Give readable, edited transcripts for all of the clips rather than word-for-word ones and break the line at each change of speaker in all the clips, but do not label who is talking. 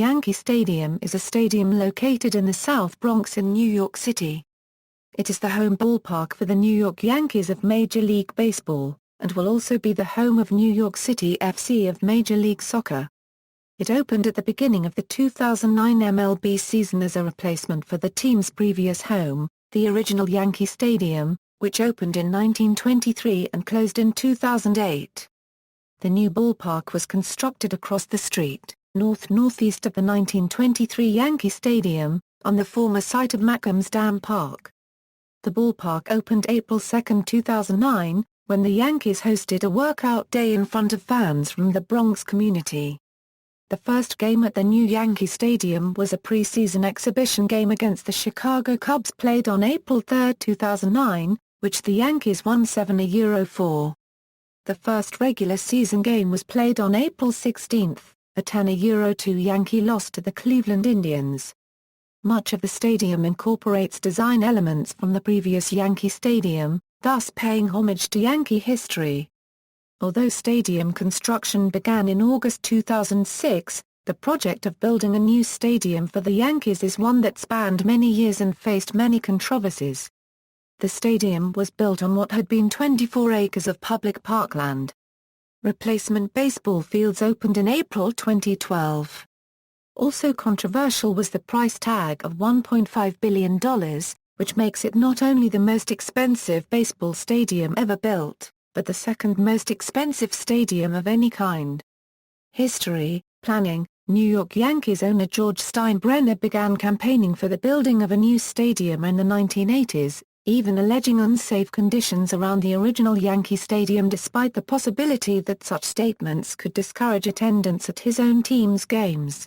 Yankee Stadium is a stadium located in the South Bronx in New York City. It is the home ballpark for the New York Yankees of Major League Baseball, and will also be the home of New York City FC of Major League Soccer. It opened at the beginning of the 2009 MLB season as a replacement for the team's previous home, the original Yankee Stadium, which opened in 1923 and closed in 2008. The new ballpark was constructed across the street, north-northeast of the 1923 Yankee Stadium, on the former site of Macombs Dam Park. The ballpark opened April 2, 2009, when the Yankees hosted a workout day in front of fans from the Bronx community. The first game at the new Yankee Stadium was a preseason exhibition game against the Chicago Cubs played on April 3, 2009, which the Yankees won 7-4. The first regular season game was played on April 16, a 10-2 Yankee loss to the Cleveland Indians. Much of the stadium incorporates design elements from the previous Yankee Stadium, thus paying homage to Yankee history. Although stadium construction began in August 2006, the project of building a new stadium for the Yankees is one that spanned many years and faced many controversies. The stadium was built on what had been 24 acres of public parkland. Replacement baseball fields opened in April 2012. Also controversial was the price tag of $1.5 billion, which makes it not only the most expensive baseball stadium ever built, but the second most expensive stadium of any kind. History, planning. New York Yankees owner George Steinbrenner began campaigning for the building of a new stadium in the 1980s, even alleging unsafe conditions around the original Yankee Stadium despite the possibility that such statements could discourage attendance at his own team's games.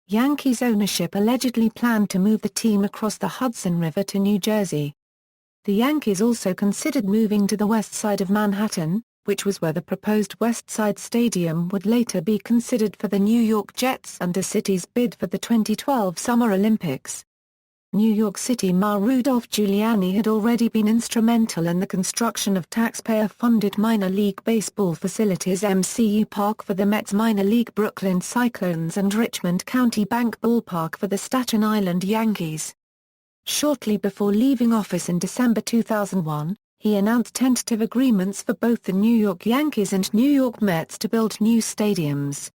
Yankees ownership allegedly planned to move the team across the Hudson River to New Jersey. The Yankees also considered moving to the west side of Manhattan, which was where the proposed West Side Stadium would later be considered for the New York Jets and the city's bid for the 2012 Summer Olympics. New York City Mayor Rudolph Giuliani had already been instrumental in the construction of taxpayer-funded minor league baseball facilities MCU Park for the Mets minor league Brooklyn Cyclones and Richmond County Bank Ballpark for the Staten Island Yankees. Shortly before leaving office in December 2001, he announced tentative agreements for both the New York Yankees and New York Mets to build new stadiums.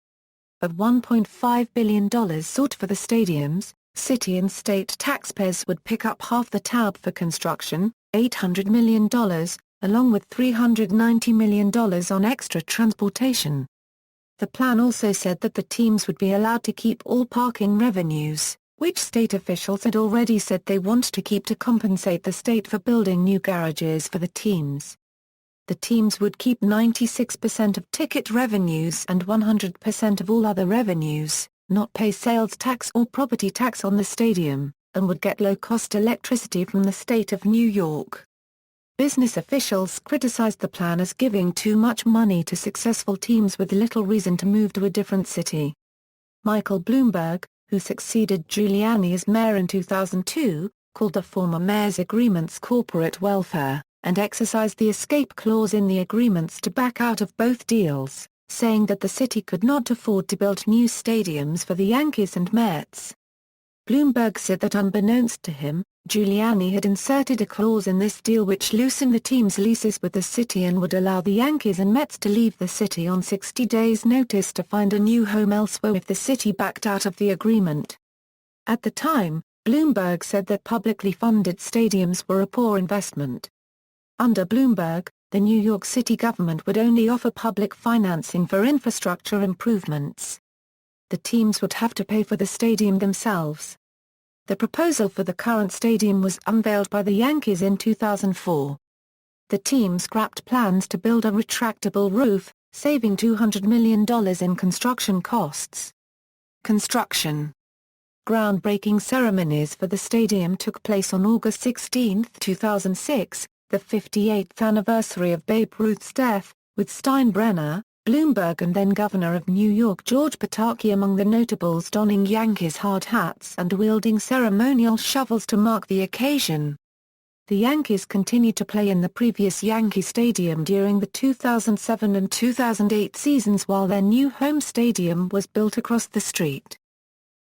Of $1.5 billion sought for the stadiums, city and state taxpayers would pick up half the tab for construction, $800 million, along with $390 million on extra transportation. The plan also said that the teams would be allowed to keep all parking revenues, which state officials had already said they want to keep to compensate the state for building new garages for the teams. The teams would keep 96% of ticket revenues and 100% of all other revenues, not pay sales tax or property tax on the stadium, and would get low-cost electricity from the state of New York. Business officials criticized the plan as giving too much money to successful teams with little reason to move to a different city. Michael Bloomberg, who succeeded Giuliani as mayor in 2002, called the former mayor's agreements corporate welfare, and exercised the escape clause in the agreements to back out of both deals, saying that the city could not afford to build new stadiums for the Yankees and Mets. Bloomberg said that unbeknownst to him, Giuliani had inserted a clause in this deal which loosened the team's leases with the city and would allow the Yankees and Mets to leave the city on 60 days' notice to find a new home elsewhere if the city backed out of the agreement. At the time, Bloomberg said that publicly funded stadiums were a poor investment. Under Bloomberg, the New York City government would only offer public financing for infrastructure improvements. The teams would have to pay for the stadium themselves. The proposal for the current stadium was unveiled by the Yankees in 2004. The team scrapped plans to build a retractable roof, saving $200 million in construction costs. Construction. Groundbreaking ceremonies for the stadium took place on August 16, 2006, the 58th anniversary of Babe Ruth's death, with Steinbrenner, Bloomberg and then-Governor of New York George Pataki among the notables donning Yankees hard hats and wielding ceremonial shovels to mark the occasion. The Yankees continued to play in the previous Yankee Stadium during the 2007 and 2008 seasons while their new home stadium was built across the street.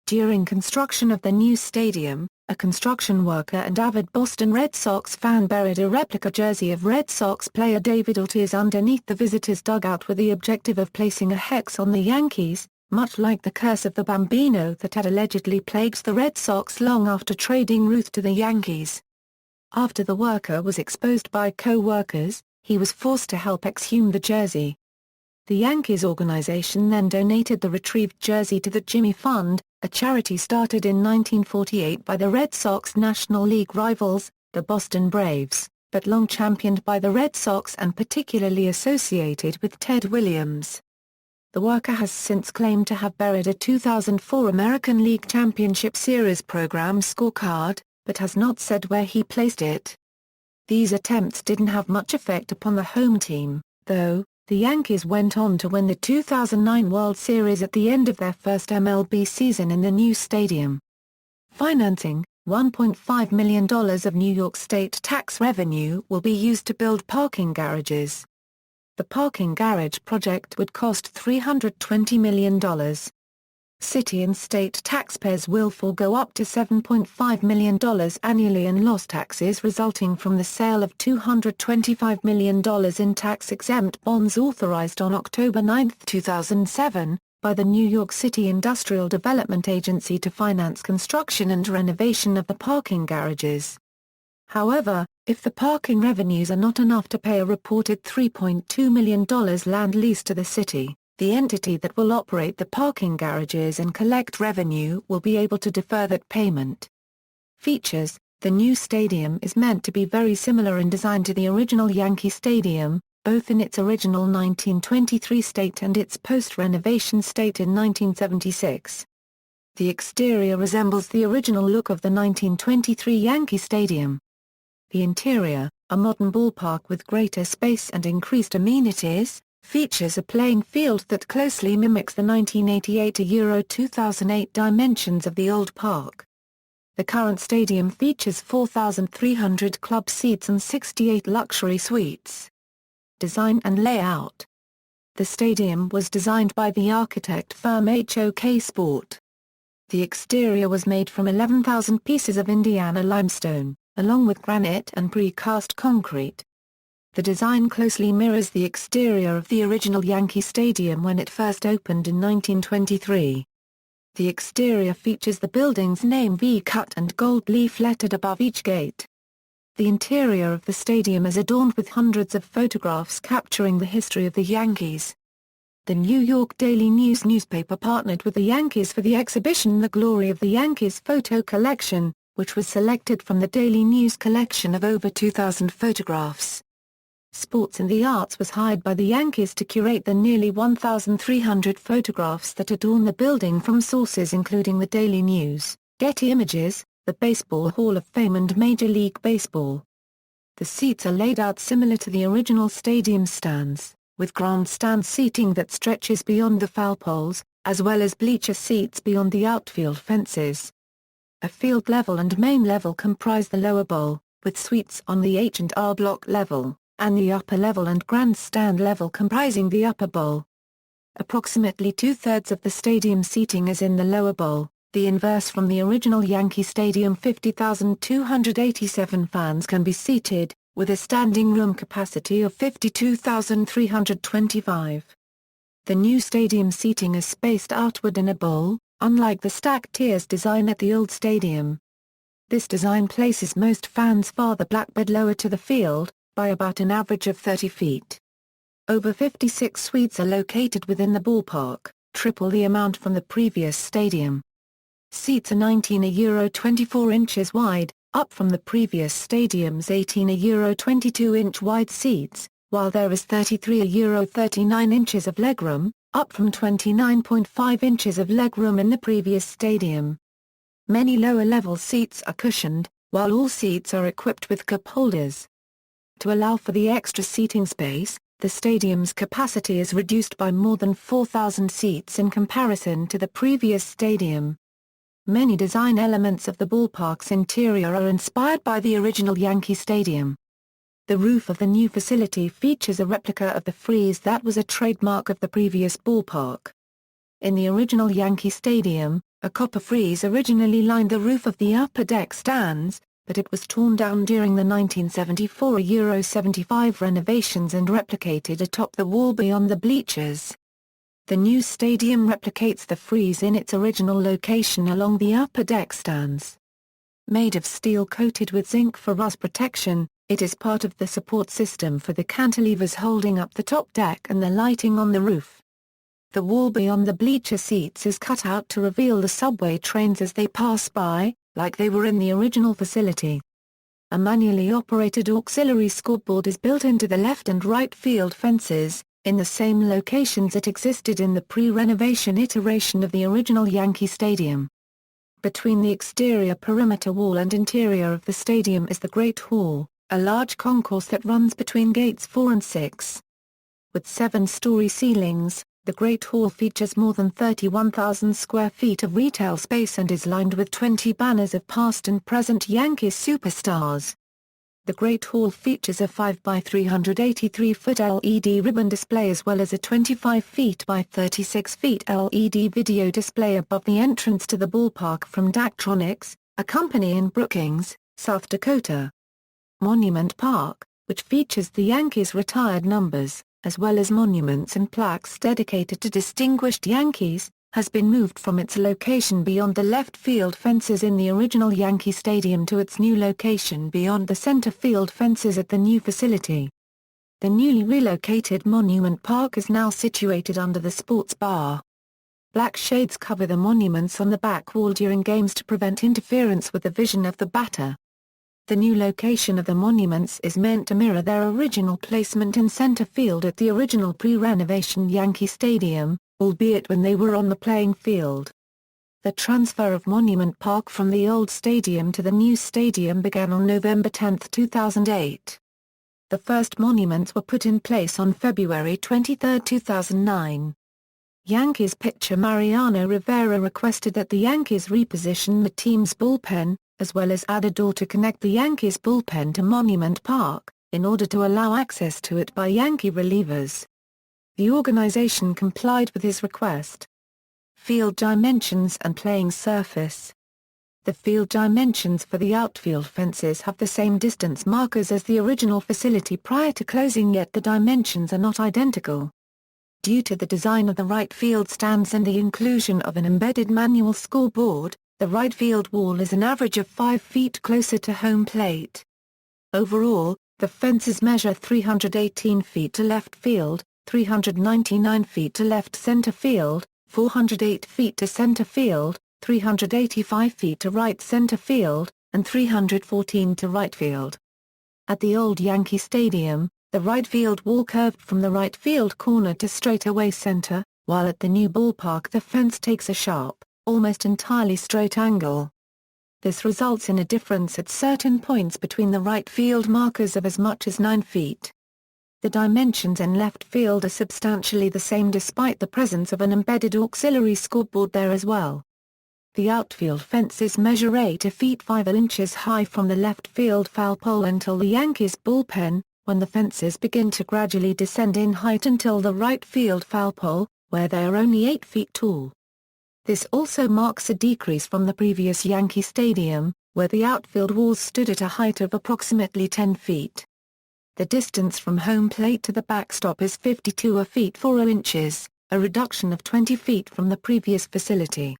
During construction of the new stadium, a construction worker and avid Boston Red Sox fan buried a replica jersey of Red Sox player David Ortiz underneath the visitors' dugout with the objective of placing a hex on the Yankees, much like the curse of the Bambino that had allegedly plagued the Red Sox long after trading Ruth to the Yankees. After the worker was exposed by co-workers, he was forced to help exhume the jersey. The Yankees organization then donated the retrieved jersey to the Jimmy Fund, a charity started in 1948 by the Red Sox National League rivals, the Boston Braves, but long championed by the Red Sox and particularly associated with Ted Williams. The worker has since claimed to have buried a 2004 American League Championship Series program scorecard, but has not said where he placed it. These attempts didn't have much effect upon the home team, though. The Yankees went on to win the 2009 World Series at the end of their first MLB season in the new stadium. Financing: $1.5 million of New York State tax revenue will be used to build parking garages. The parking garage project would cost $320 million. City and state taxpayers will forego up to $7.5 million annually in lost taxes resulting from the sale of $225 million in tax-exempt bonds authorized on October 9, 2007, by the New York City Industrial Development Agency to finance construction and renovation of the parking garages. However, if the parking revenues are not enough to pay a reported $3.2 million land lease to the city, the entity that will operate the parking garages and collect revenue will be able to defer that payment. Features: the new stadium is meant to be very similar in design to the original Yankee Stadium, both in its original 1923 state and its post-renovation state in 1976. The exterior resembles the original look of the 1923 Yankee Stadium. The interior, a modern ballpark with greater space and increased amenities, features a playing field that closely mimics the 1988-2008 dimensions of the old park. The current stadium features 4,300 club seats and 68 luxury suites. Design and layout: the stadium was designed by the architect firm HOK Sport. The exterior was made from 11,000 pieces of Indiana limestone, along with granite and precast concrete. The design closely mirrors the exterior of the original Yankee Stadium when it first opened in 1923. The exterior features the building's name V-cut and gold leaf lettered above each gate. The interior of the stadium is adorned with hundreds of photographs capturing the history of the Yankees. The New York Daily News newspaper partnered with the Yankees for the exhibition The Glory of the Yankees photo collection, which was selected from the Daily News collection of over 2,000 photographs. Sports and the Arts was hired by the Yankees to curate the nearly 1,300 photographs that adorn the building from sources including the Daily News, Getty Images, the Baseball Hall of Fame and Major League Baseball. The seats are laid out similar to the original stadium stands, with grandstand seating that stretches beyond the foul poles, as well as bleacher seats beyond the outfield fences. A field level and main level comprise the lower bowl, with suites on the H&R block level, and the upper level and grandstand level comprising the upper bowl. Approximately two-thirds of the stadium seating is in the lower bowl, the inverse from the original Yankee Stadium. 50,287 fans can be seated, with a standing room capacity of 52,325. The new stadium seating is spaced outward in a bowl, unlike the stacked tiers design at the old stadium. This design places most fans farther back but lower to the field, by about an average of 30 feet. Over 56 suites are located within the ballpark, triple the amount from the previous stadium. Seats are 19.24 inches wide, up from the previous stadium's 18.22-inch wide seats, while there is 33.39 inches of legroom, up from 29.5 inches of legroom in the previous stadium. Many lower-level seats are cushioned, while all seats are equipped with cup holders. To allow for the extra seating space, the stadium's capacity is reduced by more than 4,000 seats in comparison to the previous stadium. Many design elements of the ballpark's interior are inspired by the original Yankee Stadium. The roof of the new facility features a replica of the frieze that was a trademark of the previous ballpark. In the original Yankee Stadium, A copper frieze originally lined the roof of the upper deck stands, but it was torn down during the 1974 Euro 75 renovations and replicated atop the wall beyond the bleachers. The new stadium replicates the frieze in its original location along the upper deck stands. Made of steel coated with zinc for rust protection, it is part of the support system for the cantilevers holding up the top deck and the lighting on the roof. The wall beyond the bleacher seats is cut out to reveal the subway trains as they pass by, like they were in the original facility. A manually operated auxiliary scoreboard is built into the left and right field fences, in the same locations it existed in the pre-renovation iteration of the original Yankee Stadium. Between the exterior perimeter wall and interior of the stadium is the Great Hall, a large concourse that runs between gates 4 and 6. With 7-story ceilings, the Great Hall features more than 31,000 square feet of retail space and is lined with 20 banners of past and present Yankees superstars. The Great Hall features a 5 by 383 foot LED ribbon display as well as a 25 feet by 36 feet LED video display above the entrance to the ballpark from Daktronics, a company in Brookings, South Dakota. Monument Park, which features the Yankees' retired numbers, as well as monuments and plaques dedicated to distinguished Yankees, has been moved from its location beyond the left field fences in the original Yankee Stadium to its new location beyond the center field fences at the new facility. The newly relocated Monument Park is now situated under the sports bar. Black shades cover the monuments on the back wall during games to prevent interference with the vision of the batter. The new location of the monuments is meant to mirror their original placement in center field at the original pre-renovation Yankee Stadium, albeit when they were on the playing field. The transfer of Monument Park from the old stadium to the new stadium began on November 10, 2008. The first monuments were put in place on February 23, 2009. Yankees pitcher Mariano Rivera requested that the Yankees reposition the team's bullpen, as well as add a door to connect the Yankees bullpen to Monument Park, in order to allow access to it by Yankee relievers. The organization complied with his request. Field dimensions and playing surface. The field dimensions for the outfield fences have the same distance markers as the original facility prior to closing, yet the dimensions are not identical. Due to the design of the right field stands and the inclusion of an embedded manual scoreboard, the right field wall is an average of 5 feet closer to home plate. Overall, the fences measure 318 feet to left field, 399 feet to left center field, 408 feet to center field, 385 feet to right center field, and 314 to right field. At the old Yankee Stadium, the right field wall curved from the right field corner to straightaway center, while at the new ballpark the fence takes a sharp, almost entirely straight angle. This results in a difference at certain points between the right field markers of as much as 9 feet. The dimensions in left field are substantially the same despite the presence of an embedded auxiliary scoreboard there as well. The outfield fences measure 8 feet 5 inches high from the left field foul pole until the Yankees bullpen, when the fences begin to gradually descend in height until the right field foul pole, where they are only 8 feet tall. This also marks a decrease from the previous Yankee Stadium, where the outfield walls stood at a height of approximately 10 feet. The distance from home plate to the backstop is 52 feet 4 inches, a reduction of 20 feet from the previous facility.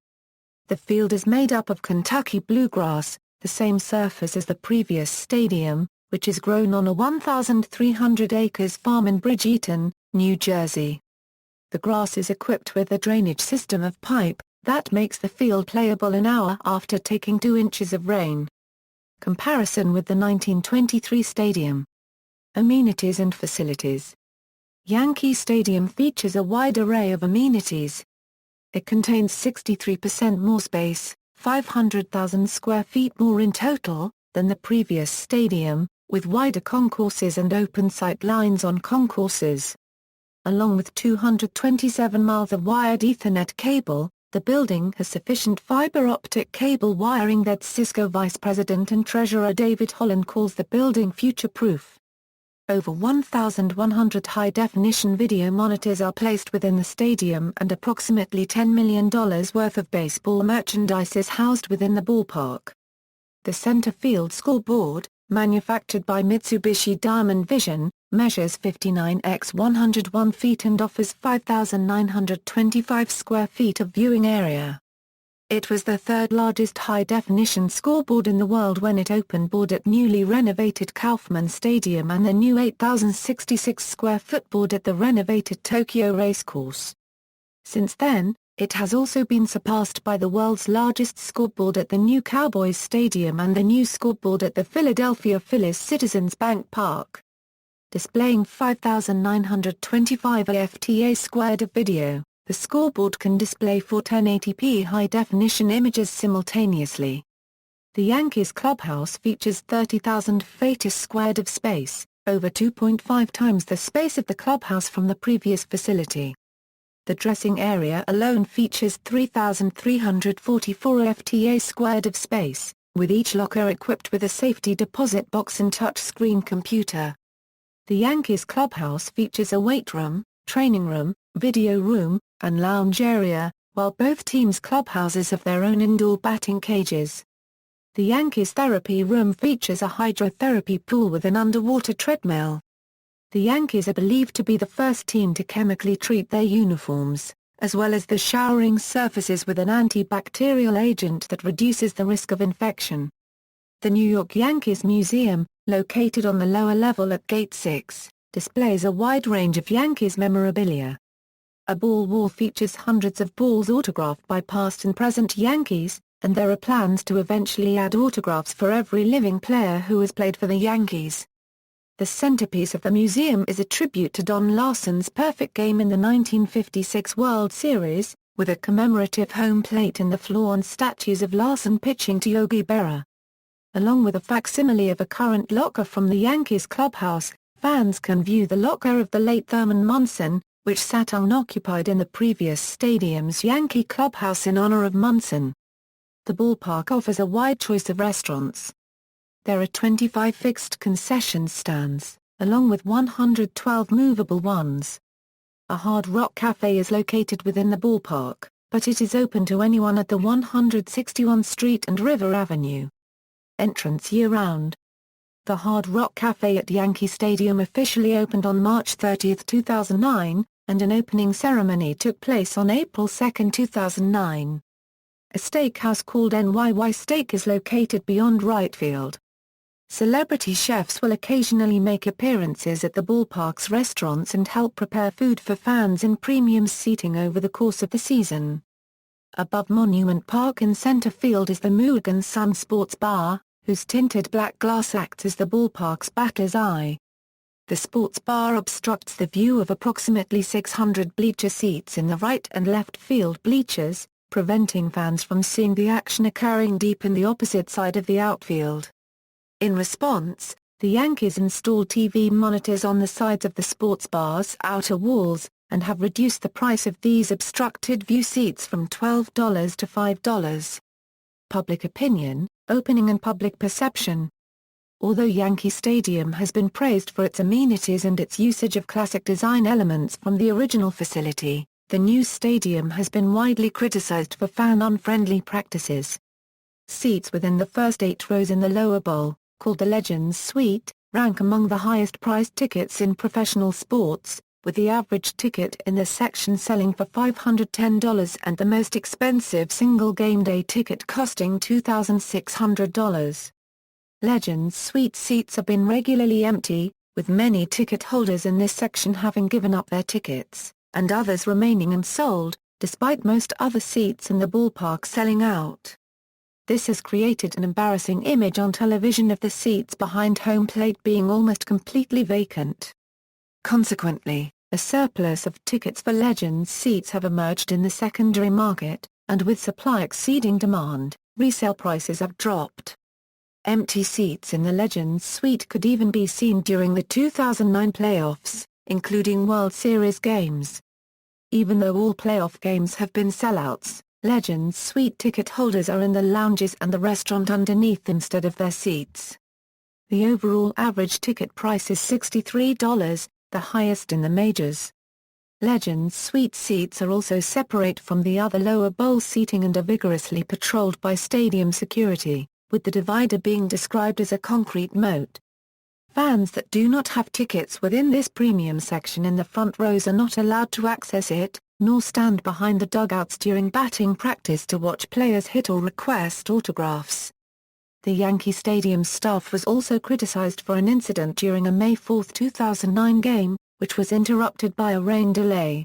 The field is made up of Kentucky bluegrass, the same surface as the previous stadium, which is grown on a 1,300 acres farm in Bridgeton, New Jersey. The grass is equipped with a drainage system of pipe that makes the field playable an hour after taking 2 inches of rain. Comparison with the 1923 stadium. Amenities and facilities. Yankee Stadium features a wide array of amenities. It contains 63% more space, 500,000 square feet more in total, than the previous stadium, with wider concourses and open sight lines on concourses. Along with 227 miles of wired Ethernet cable, the building has sufficient fiber optic cable wiring that Cisco Vice President and Treasurer David Holland calls the building future-proof. Over 1,100 high-definition video monitors are placed within the stadium and approximately $10 million worth of baseball merchandise is housed within the ballpark. The center field scoreboard, manufactured by Mitsubishi Diamond Vision, measures 59 x 101 feet and offers 5,925 square feet of viewing area. It was the third largest high-definition scoreboard in the world when it opened board at newly renovated Kaufman Stadium and the new 8,066 square foot board at the renovated Tokyo Racecourse. Since then, it has also been surpassed by the world's largest scoreboard at the new Cowboys Stadium and the new scoreboard at the Philadelphia Phillies Citizens Bank Park. Displaying 5,925 FTA squared of video, the scoreboard can display 4 1080p high-definition images simultaneously. The Yankees clubhouse features 30,000 feet squared of space, over 2.5 times the space of the clubhouse from the previous facility. The dressing area alone features 3,344 FTA squared of space, with each locker equipped with a safety deposit box and touchscreen computer. The Yankees clubhouse features a weight room, training room, video room, and lounge area, while both teams' clubhouses have their own indoor batting cages. The Yankees therapy room features a hydrotherapy pool with an underwater treadmill. The Yankees are believed to be the first team to chemically treat their uniforms, as well as the showering surfaces with an antibacterial agent that reduces the risk of infection. The New York Yankees Museum, located on the lower level at Gate 6, displays a wide range of Yankees memorabilia. A ball wall features hundreds of balls autographed by past and present Yankees, and there are plans to eventually add autographs for every living player who has played for the Yankees. The centerpiece of the museum is a tribute to Don Larson's perfect game in the 1956 World Series, with a commemorative home plate in the floor and statues of Larson pitching to Yogi Berra. Along with a facsimile of a current locker from the Yankees clubhouse, fans can view the locker of the late Thurman Munson, which sat unoccupied in the previous stadium's Yankee clubhouse in honor of Munson. The ballpark offers a wide choice of restaurants. There are 25 fixed concession stands, along with 112 movable ones. A Hard Rock Cafe is located within the ballpark, but it is open to anyone at the 161st Street and River Avenue. Entrance year-round. The Hard Rock Cafe at Yankee Stadium officially opened on March 30, 2009, and an opening ceremony took place on April 2, 2009. A steakhouse called NYY Steak is located beyond right field. Celebrity chefs will occasionally make appearances at the ballpark's restaurants and help prepare food for fans in premium seating over the course of the season. Above Monument Park in center field is the Mugen Sun Sports Bar, whose tinted black glass acts as the ballpark's batter's eye. The sports bar obstructs the view of approximately 600 bleacher seats in the right and left field bleachers, preventing fans from seeing the action occurring deep in the opposite side of the outfield. In response, the Yankees installed TV monitors on the sides of the sports bar's outer walls, and have reduced the price of these obstructed view seats from $12 to $5. Public opinion, opening and public perception. Although Yankee Stadium has been praised for its amenities and its usage of classic design elements from the original facility, the new stadium has been widely criticized for fan-unfriendly practices. Seats within the first 8 rows in the lower bowl, called the Legends Suite, rank among the highest-priced tickets in professional sports, with the average ticket in this section selling for $510 and the most expensive single game-day ticket costing $2,600. Legends Suite seats have been regularly empty, with many ticket holders in this section having given up their tickets, and others remaining unsold, despite most other seats in the ballpark selling out. This has created an embarrassing image on television of the seats behind home plate being almost completely vacant. Consequently, a surplus of tickets for Legends seats have emerged in the secondary market, and with supply exceeding demand, resale prices have dropped. Empty seats in the Legends Suite could even be seen during the 2009 playoffs, including World Series games. Even though all playoff games have been sellouts, Legends Suite ticket holders are in the lounges and the restaurant underneath instead of their seats. The overall average ticket price is $63, the highest in the majors. Legends Suite seats are also separate from the other lower bowl seating and are vigorously patrolled by stadium security, with the divider being described as a concrete moat. Fans that do not have tickets within this premium section in the front rows are not allowed to access it, nor stand behind the dugouts during batting practice to watch players hit or request autographs. The Yankee Stadium staff was also criticized for an incident during a May 4, 2009 game, which was interrupted by a rain delay.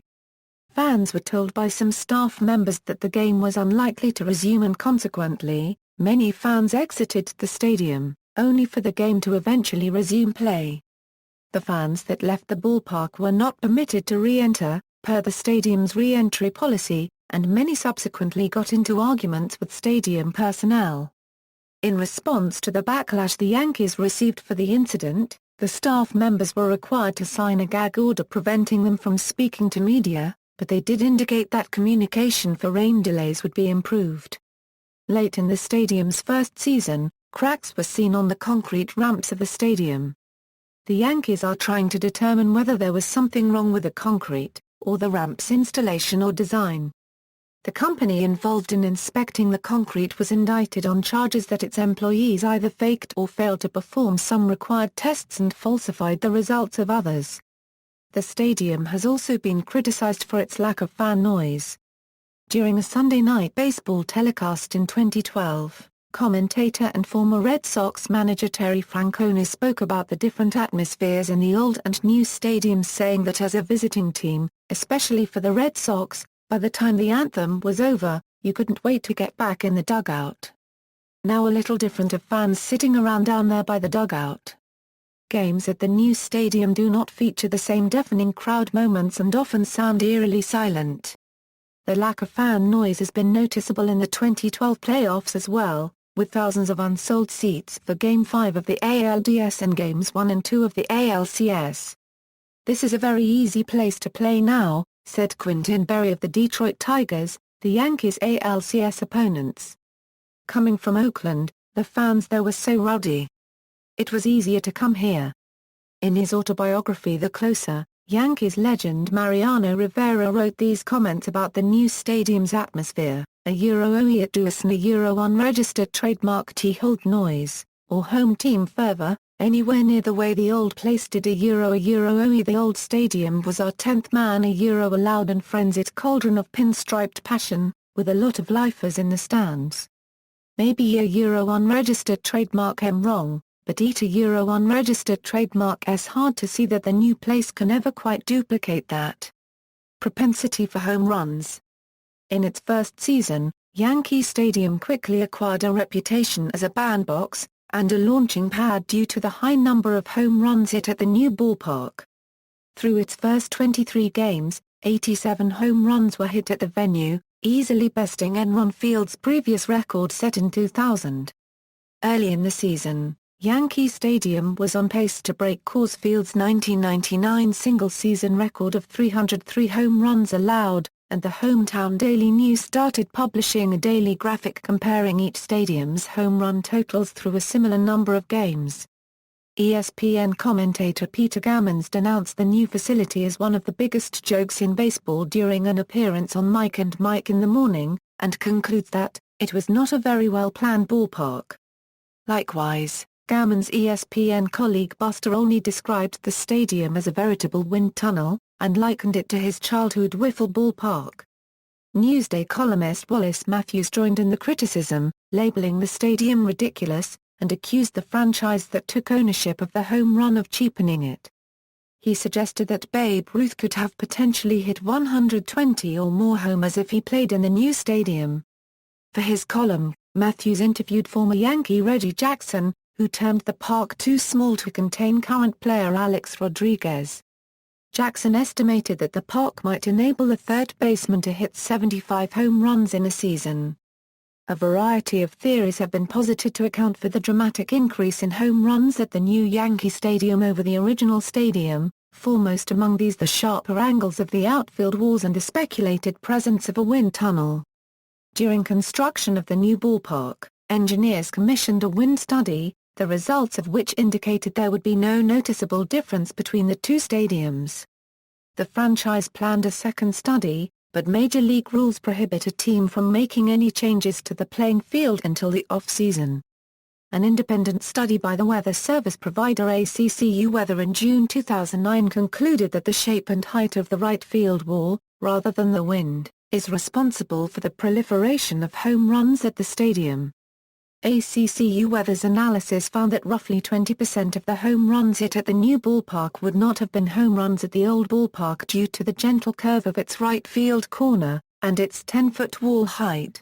Fans were told by some staff members that the game was unlikely to resume and consequently, many fans exited the stadium, only for the game to eventually resume play. The fans that left the ballpark were not permitted to re-enter, per the stadium's re-entry policy, and many subsequently got into arguments with stadium personnel. In response to the backlash the Yankees received for the incident, the staff members were required to sign a gag order preventing them from speaking to media, but they did indicate that communication for rain delays would be improved. Late in the stadium's first season, cracks were seen on the concrete ramps of the stadium. The Yankees are trying to determine whether there was something wrong with the concrete, or the ramp's installation or design. The company involved in inspecting the concrete was indicted on charges that its employees either faked or failed to perform some required tests and falsified the results of others. The stadium has also been criticized for its lack of fan noise. During a Sunday night baseball telecast in 2012, commentator and former Red Sox manager Terry Francona spoke about the different atmospheres in the old and new stadiums, saying that as a visiting team, especially for the Red Sox, by the time the anthem was over, you couldn't wait to get back in the dugout. Now a little different of fans sitting around down there by the dugout. Games at the new stadium do not feature the same deafening crowd moments and often sound eerily silent. The lack of fan noise has been noticeable in the 2012 playoffs as well, with thousands of unsold seats for Game 5 of the ALDS and Games 1 and 2 of the ALCS. "This is a very easy place to play now," said Quintin Berry of the Detroit Tigers, the Yankees' ALCS opponents. "Coming from Oakland, the fans there were so rowdy. It was easier to come here." In his autobiography The Closer, Yankees legend Mariano Rivera wrote these comments about the new stadium's atmosphere: "A Euro it does and a Euro unregistered trademark hold noise, or home team fervor, anywhere near the way the old place did a Euro the old stadium was our 10th man a Euro a loud and frenzied cauldron of pinstriped passion, with a lot of lifers in the stands. Maybe a Euro unregistered trademark wrong, but eat a Euro unregistered trademark hard to see that the new place can ever quite duplicate that." Propensity for home runs. In its first season, Yankee Stadium quickly acquired a reputation as a bandbox and a launching pad due to the high number of home runs hit at the new ballpark. Through its first 23 games, 87 home runs were hit at the venue, easily besting Enron Field's previous record set in 2000. Early in the season, Yankee Stadium was on pace to break Coors Field's 1999 single-season record of 303 home runs allowed, and the Hometown Daily News started publishing a daily graphic comparing each stadium's home run totals through a similar number of games. ESPN commentator Peter Gammons denounced the new facility as one of the biggest jokes in baseball during an appearance on Mike and Mike in the Morning, and concludes that, "it was not a very well-planned ballpark." Likewise, Gammons' ESPN colleague Buster Olney described the stadium as a veritable wind tunnel, and likened it to his childhood wiffle ball park. Newsday columnist Wallace Matthews joined in the criticism, labeling the stadium ridiculous, and accused the franchise that took ownership of the home run of cheapening it. He suggested that Babe Ruth could have potentially hit 120 or more homers if he played in the new stadium. For his column, Matthews interviewed former Yankee Reggie Jackson, who termed the park too small to contain current player Alex Rodriguez. Jackson estimated that the park might enable a third baseman to hit 75 home runs in a season. A variety of theories have been posited to account for the dramatic increase in home runs at the new Yankee Stadium over the original stadium, foremost among these the sharper angles of the outfield walls and the speculated presence of a wind tunnel. During construction of the new ballpark, engineers commissioned a wind study, the results of which indicated there would be no noticeable difference between the two stadiums. The franchise planned a second study, but Major League rules prohibit a team from making any changes to the playing field until the off-season. An independent study by the weather service provider ACCU Weather in June 2009 concluded that the shape and height of the right field wall, rather than the wind, is responsible for the proliferation of home runs at the stadium. ACCU Weather's analysis found that roughly 20% of the home runs hit at the new ballpark would not have been home runs at the old ballpark due to the gentle curve of its right field corner, and its 10-foot wall height.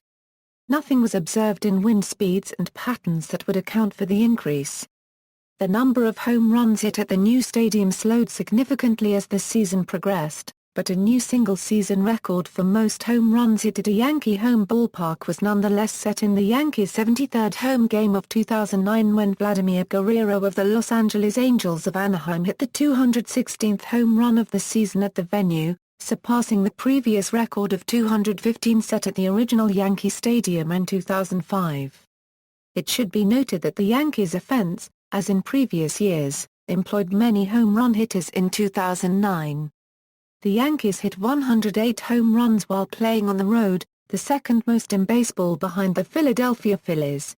Nothing was observed in wind speeds and patterns that would account for the increase. The number of home runs hit at the new stadium slowed significantly as the season progressed, but a new single-season record for most home runs hit at a Yankee home ballpark was nonetheless set in the Yankees' 73rd home game of 2009 when Vladimir Guerrero of the Los Angeles Angels of Anaheim hit the 216th home run of the season at the venue, surpassing the previous record of 215 set at the original Yankee Stadium in 2005. It should be noted that the Yankees' offense, as in previous years, employed many home run hitters in 2009. The Yankees hit 108 home runs while playing on the road, the second most in baseball behind the Philadelphia Phillies.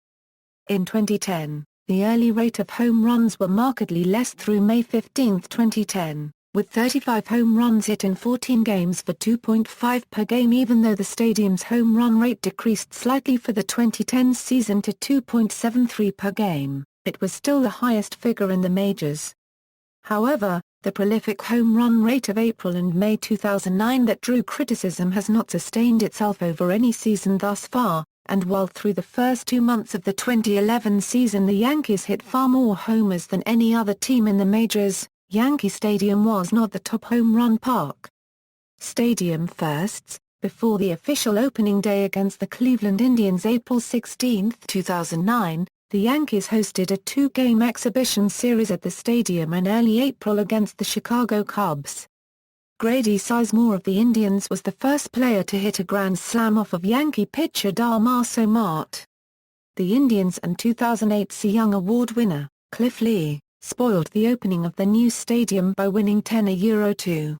In 2010, the early rate of home runs were markedly less through May 15, 2010, with 35 home runs hit in 14 games for 2.5 per game even though the stadium's home run rate decreased slightly for the 2010 season to 2.73 per game. It was still the highest figure in the majors. However, the prolific home run rate of April and May 2009 that drew criticism has not sustained itself over any season thus far, and while through the first 2 months of the 2011 season the Yankees hit far more homers than any other team in the majors, Yankee Stadium was not the top home run park. Stadium firsts. Before the official opening day against the Cleveland Indians April 16, 2009, the Yankees hosted a 2-game exhibition series at the stadium in early April against the Chicago Cubs. Grady Sizemore of the Indians was the first player to hit a grand slam off of Yankee pitcher Damaso Marte. The Indians and 2008 Cy Young Award winner, Cliff Lee, spoiled the opening of the new stadium by winning 10-2.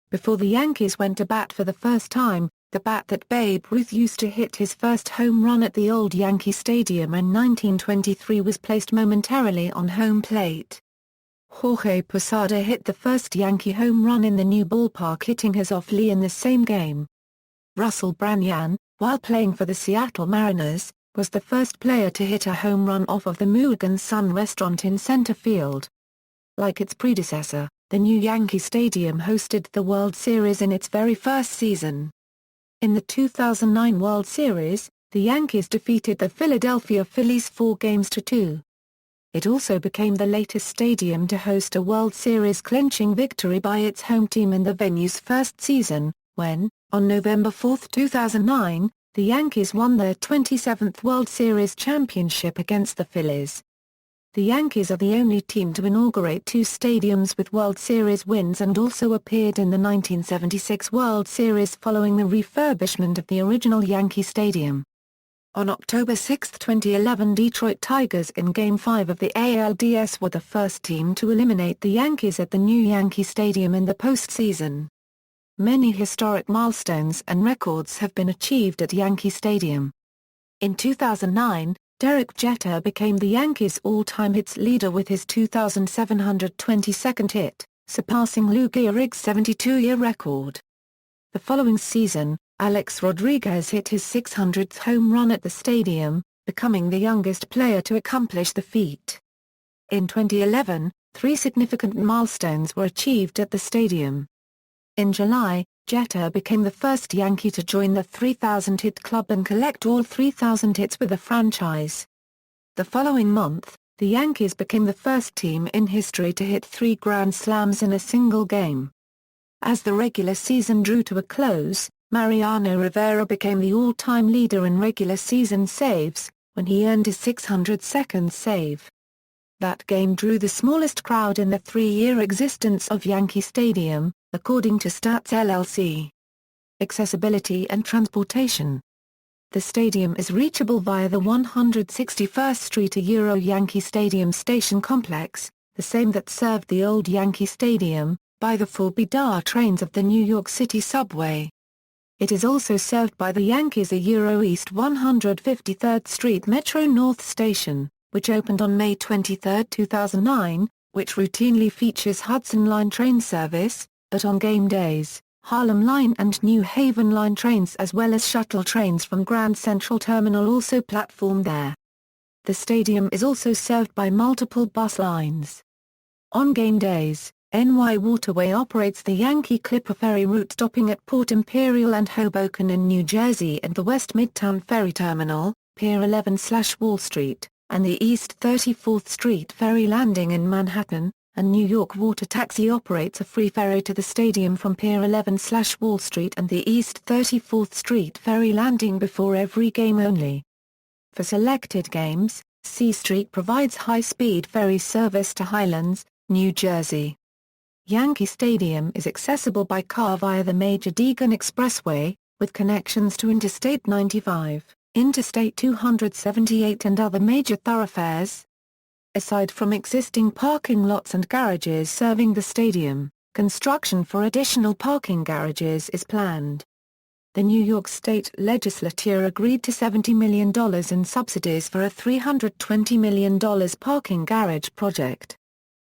Before the Yankees went to bat for the first time, the bat that Babe Ruth used to hit his first home run at the old Yankee Stadium in 1923 was placed momentarily on home plate. Jorge Posada hit the first Yankee home run in the new ballpark hitting his off Lee in the same game. Russell Branyan, while playing for the Seattle Mariners, was the first player to hit a home run off of the Mugen Sun restaurant in center field. Like its predecessor, the new Yankee Stadium hosted the World Series in its very first season. In the 2009 World Series, the Yankees defeated the Philadelphia Phillies 4-2. It also became the latest stadium to host a World Series clinching victory by its home team in the venue's first season, when, on November 4, 2009, the Yankees won their 27th World Series championship against the Phillies. The Yankees are the only team to inaugurate 2 stadiums with World Series wins and also appeared in the 1976 World Series following the refurbishment of the original Yankee Stadium. On October 6, 2011, Detroit Tigers in Game 5 of the ALDS were the first team to eliminate the Yankees at the new Yankee Stadium in the postseason. Many historic milestones and records have been achieved at Yankee Stadium. In 2009, Derek Jeter became the Yankees' all-time hits leader with his 2,722nd hit, surpassing Lou Gehrig's 72-year record. The following season, Alex Rodriguez hit his 600th home run at the stadium, becoming the youngest player to accomplish the feat. In 2011, 3 significant milestones were achieved at the stadium. In July, Jeter became the first Yankee to join the 3,000-hit club and collect all 3,000 hits with the franchise. The following month, the Yankees became the first team in history to hit 3 grand slams in a single game. As the regular season drew to a close, Mariano Rivera became the all-time leader in regular season saves, when he earned his 602nd save. That game drew the smallest crowd in the 3-year existence of Yankee Stadium, according to Stats LLC. Accessibility and transportation. The stadium is reachable via the 161st Street Yankee Stadium station complex, the same that served the old Yankee Stadium, by the 4B trains of the New York City subway. It is also served by the Yankees East 153rd Street Metro North Station, which opened on May 23, 2009, which routinely features Hudson Line train service, but on game days, Harlem Line and New Haven Line trains as well as shuttle trains from Grand Central Terminal also platform there. The stadium is also served by multiple bus lines. On game days, NY Waterway operates the Yankee Clipper Ferry route stopping at Port Imperial and Hoboken in New Jersey and the West Midtown Ferry Terminal, Pier 11/Wall Street, and the East 34th Street Ferry Landing in Manhattan, and New York Water Taxi operates a free ferry to the stadium from Pier 11/Wall Street and the East 34th Street Ferry Landing before every game only. For selected games, C Street provides high-speed ferry service to Highlands, New Jersey. Yankee Stadium is accessible by car via the Major Deegan Expressway, with connections to Interstate 95, Interstate 278 and other major thoroughfares. Aside from existing parking lots and garages serving the stadium, construction for additional parking garages is planned. The New York State Legislature agreed to $70 million in subsidies for a $320 million parking garage project.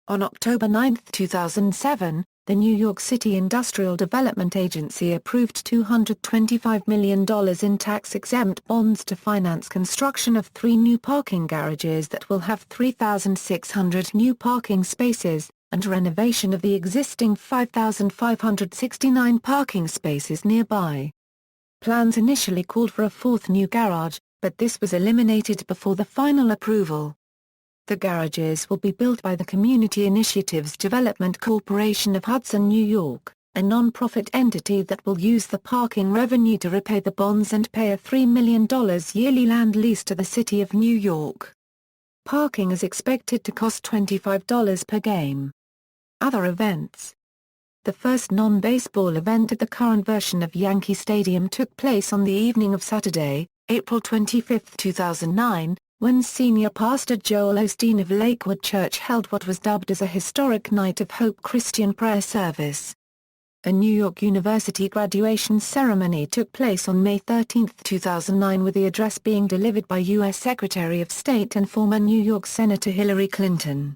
On October 9, 2007, the New York City Industrial Development Agency approved $225 million in tax-exempt bonds to finance construction of 3 new parking garages that will have 3,600 new parking spaces, and renovation of the existing 5,569 parking spaces nearby. Plans initially called for a 4th new garage, but this was eliminated before the final approval. The garages will be built by the Community Initiatives Development Corporation of Hudson, New York, a non-profit entity that will use the parking revenue to repay the bonds and pay a $3 million yearly land lease to the City of New York. Parking is expected to cost $25 per game. Other events. The first non-baseball event at the current version of Yankee Stadium took place on the evening of Saturday, April 25, 2009, when Senior Pastor Joel Osteen of Lakewood Church held what was dubbed as a historic Night of Hope Christian prayer service. A New York University graduation ceremony took place on May 13, 2009 with the address being delivered by U.S. Secretary of State and former New York Senator Hillary Clinton.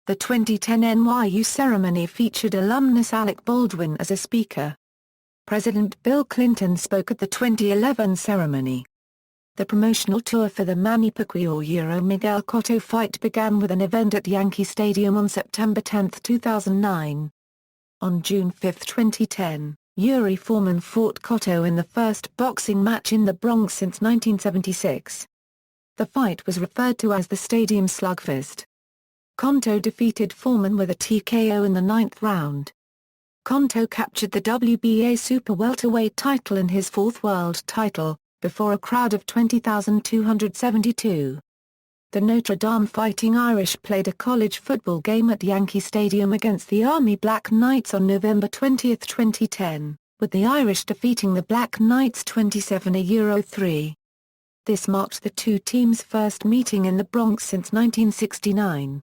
The 2010 NYU ceremony featured alumnus Alec Baldwin as a speaker. President Bill Clinton spoke at the 2011 ceremony. The promotional tour for the Manny Pacquiao Miguel Cotto fight began with an event at Yankee Stadium on September 10, 2009. On June 5, 2010, Yuri Foreman fought Cotto in the first boxing match in the Bronx since 1976. The fight was referred to as the Stadium Slugfest. Cotto defeated Foreman with a TKO in the 9th round. Cotto captured the WBA super welterweight title and his 4th world title, before a crowd of 20,272. The Notre Dame Fighting Irish played a college football game at Yankee Stadium against the Army Black Knights on November 20, 2010, with the Irish defeating the Black Knights 27-3. This marked the two teams' first meeting in the Bronx since 1969.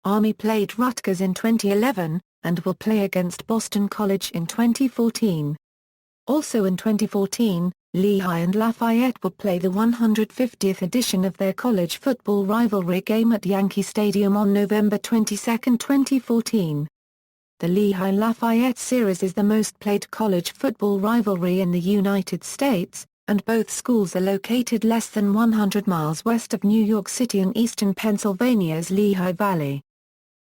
Army played Rutgers in 2011, and will play against Boston College in 2014. Also in 2014, Lehigh and Lafayette will play the 150th edition of their college football rivalry game at Yankee Stadium on November 22, 2014. The Lehigh-Lafayette series is the most played college football rivalry in the United States, and both schools are located less than 100 miles west of New York City in eastern Pennsylvania's Lehigh Valley.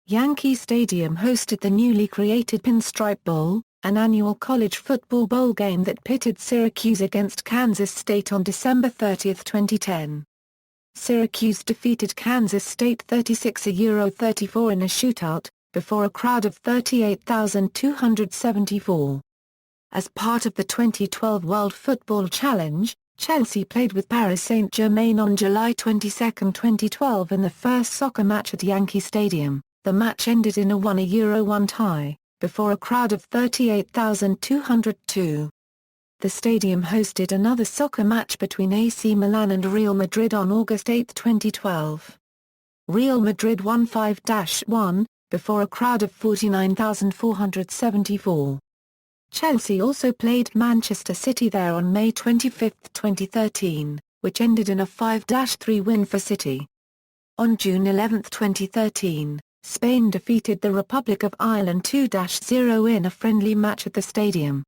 Yankee Stadium hosted the newly created Pinstripe Bowl, an annual college football bowl game that pitted Syracuse against Kansas State on December 30, 2010. Syracuse defeated Kansas State 36-34 in a shootout, before a crowd of 38,274. As part of the 2012 World Football Challenge, Chelsea played with Paris Saint-Germain on July 22, 2012 in the first soccer match at Yankee Stadium. The match ended in a 1-1 tie, before a crowd of 38,202. The stadium hosted another soccer match between AC Milan and Real Madrid on August 8, 2012. Real Madrid won 5-1, before a crowd of 49,474. Chelsea also played Manchester City there on May 25, 2013, which ended in a 5-3 win for City. On June 11, 2013, Spain defeated the Republic of Ireland 2-0 in a friendly match at the stadium.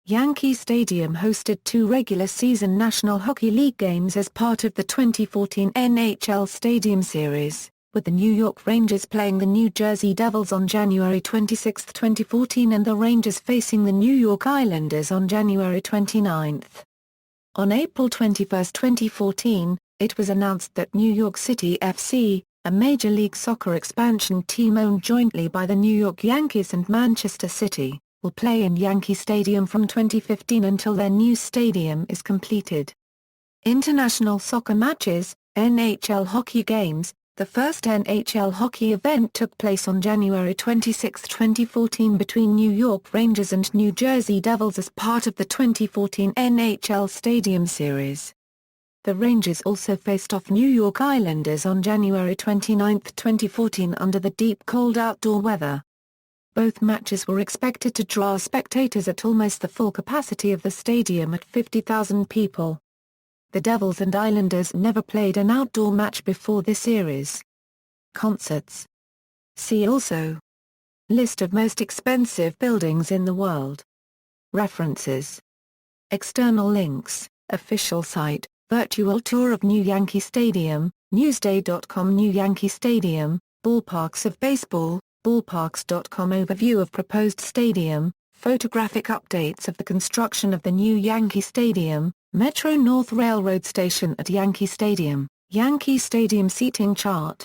Yankee Stadium hosted 2 regular-season National Hockey League games as part of the 2014 NHL Stadium Series, with the New York Rangers playing the New Jersey Devils on January 26, 2014 and the Rangers facing the New York Islanders on January 29. On April 21, 2014, it was announced that New York City FC, a Major League Soccer expansion team owned jointly by the New York Yankees and Manchester City, will play in Yankee Stadium from 2015 until their new stadium is completed. International soccer matches, NHL hockey games. The first NHL hockey event took place on January 26, 2014 between New York Rangers and New Jersey Devils as part of the 2014 NHL Stadium Series. The Rangers also faced off New York Islanders on January 29, 2014 under the deep cold outdoor weather. Both matches were expected to draw spectators at almost the full capacity of the stadium at 50,000 people. The Devils and Islanders never played an outdoor match before this series. Concerts. See also: List of most expensive buildings in the world. References. External links, official site, virtual tour of New Yankee Stadium, Newsday.com. New Yankee Stadium, ballparks of baseball, ballparks.com. Overview of proposed stadium, photographic updates of the construction of the new Yankee Stadium, Metro-North Railroad Station at Yankee Stadium, Yankee Stadium seating chart.